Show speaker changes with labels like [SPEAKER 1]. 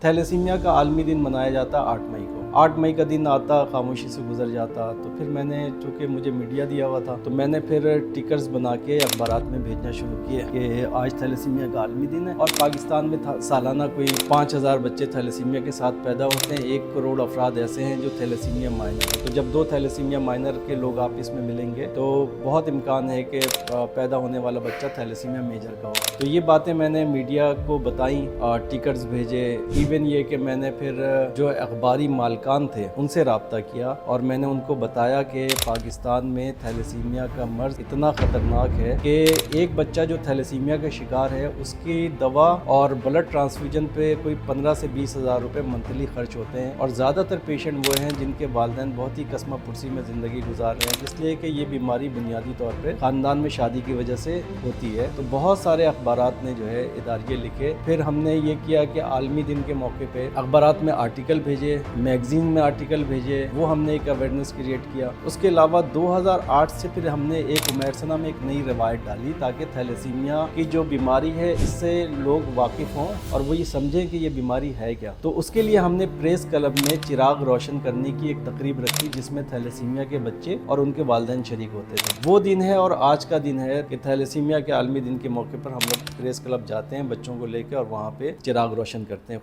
[SPEAKER 1] Thalassaemia का आलमी दिन मनाया जाता 8 मई को। 8 मई का दिन आता, खामोशी से गुजर जाता। तो फिर मैंने, चूँकि मुझे मीडिया दिया हुआ था, तो मैंने फिर टिकर्स बना के अखबारात में भेजना शुरू किए कि आज थैलेसीमिया का आलमी दिन है। और पाकिस्तान में सालाना कोई 5000 बच्चे थैलेसीमिया के साथ पैदा होते हैं। 1 करोड़ अफराद ऐसे हैं जो थैलेसीमिया माइनर हैं। तो जब 2 थैलेसीमिया माइनर के लोग आपस में मिलेंगे तो बहुत इम्कान है कि पैदा होने वाला बच्चा थैलेसीमिया मेजर का हो। तो ये बातें मैंने मीडिया को बताई, टिकट्स भेजे। इवन ये कि मैंने फिर जो अखबारी मालकान थे उनसे रब्ता किया और मैंने उनको बताया कि पाकिस्तान में थैलेसीमिया का मर्ज इतना ख़तरनाक है कि एक बच्चा जो थैलेसीमिया का शिकार है उसकी दवा और ब्लड ट्रांसफ्यूजन पे कोई 15 से 20 हज़ार रुपये मंथली खर्च होते हैं। और ज़्यादातर पेशेंट वो हैं जिनके वालिदैन बहुत ही कस्मा पुरसी में ज़िंदगी गुजार रहे हैं, इसलिए कि ये बीमारी बुनियादी तौर पर ख़ानदान में शादी की वजह से होती है। तो बहुत सारे अखबारात ने जो है इदारे लिखे। फिर हमने ये किया कि आलमी दिन के मौके पे अखबारात में आर्टिकल भेजे, मैगजीन में आर्टिकल भेजे, वो हमने एक अवेयरनेस क्रिएट किया। उसके अलावा 2008 से फिर हमने एक उमैरसना में एक नई रवायत डाली ताकि थैलेसीमिया की जो बीमारी है इससे लोग वाकिफ़ हों और वो ये समझें कि ये बीमारी है क्या। तो उसके लिए हमने प्रेस क्लब में चिराग रोशन करने की एक तकरीब रखी जिसमें थैलेसीमिया के बच्चे और उनके वालिदैन शरीक होते थे। वो दिन है और आज का दिन है कि थैलेसीमिया के आलमी दिन के मौके पर हम लोग प्रेस क्लब जाते हैं बच्चों को लेकर और वहाँ पे चिराग रोशन करते हैं।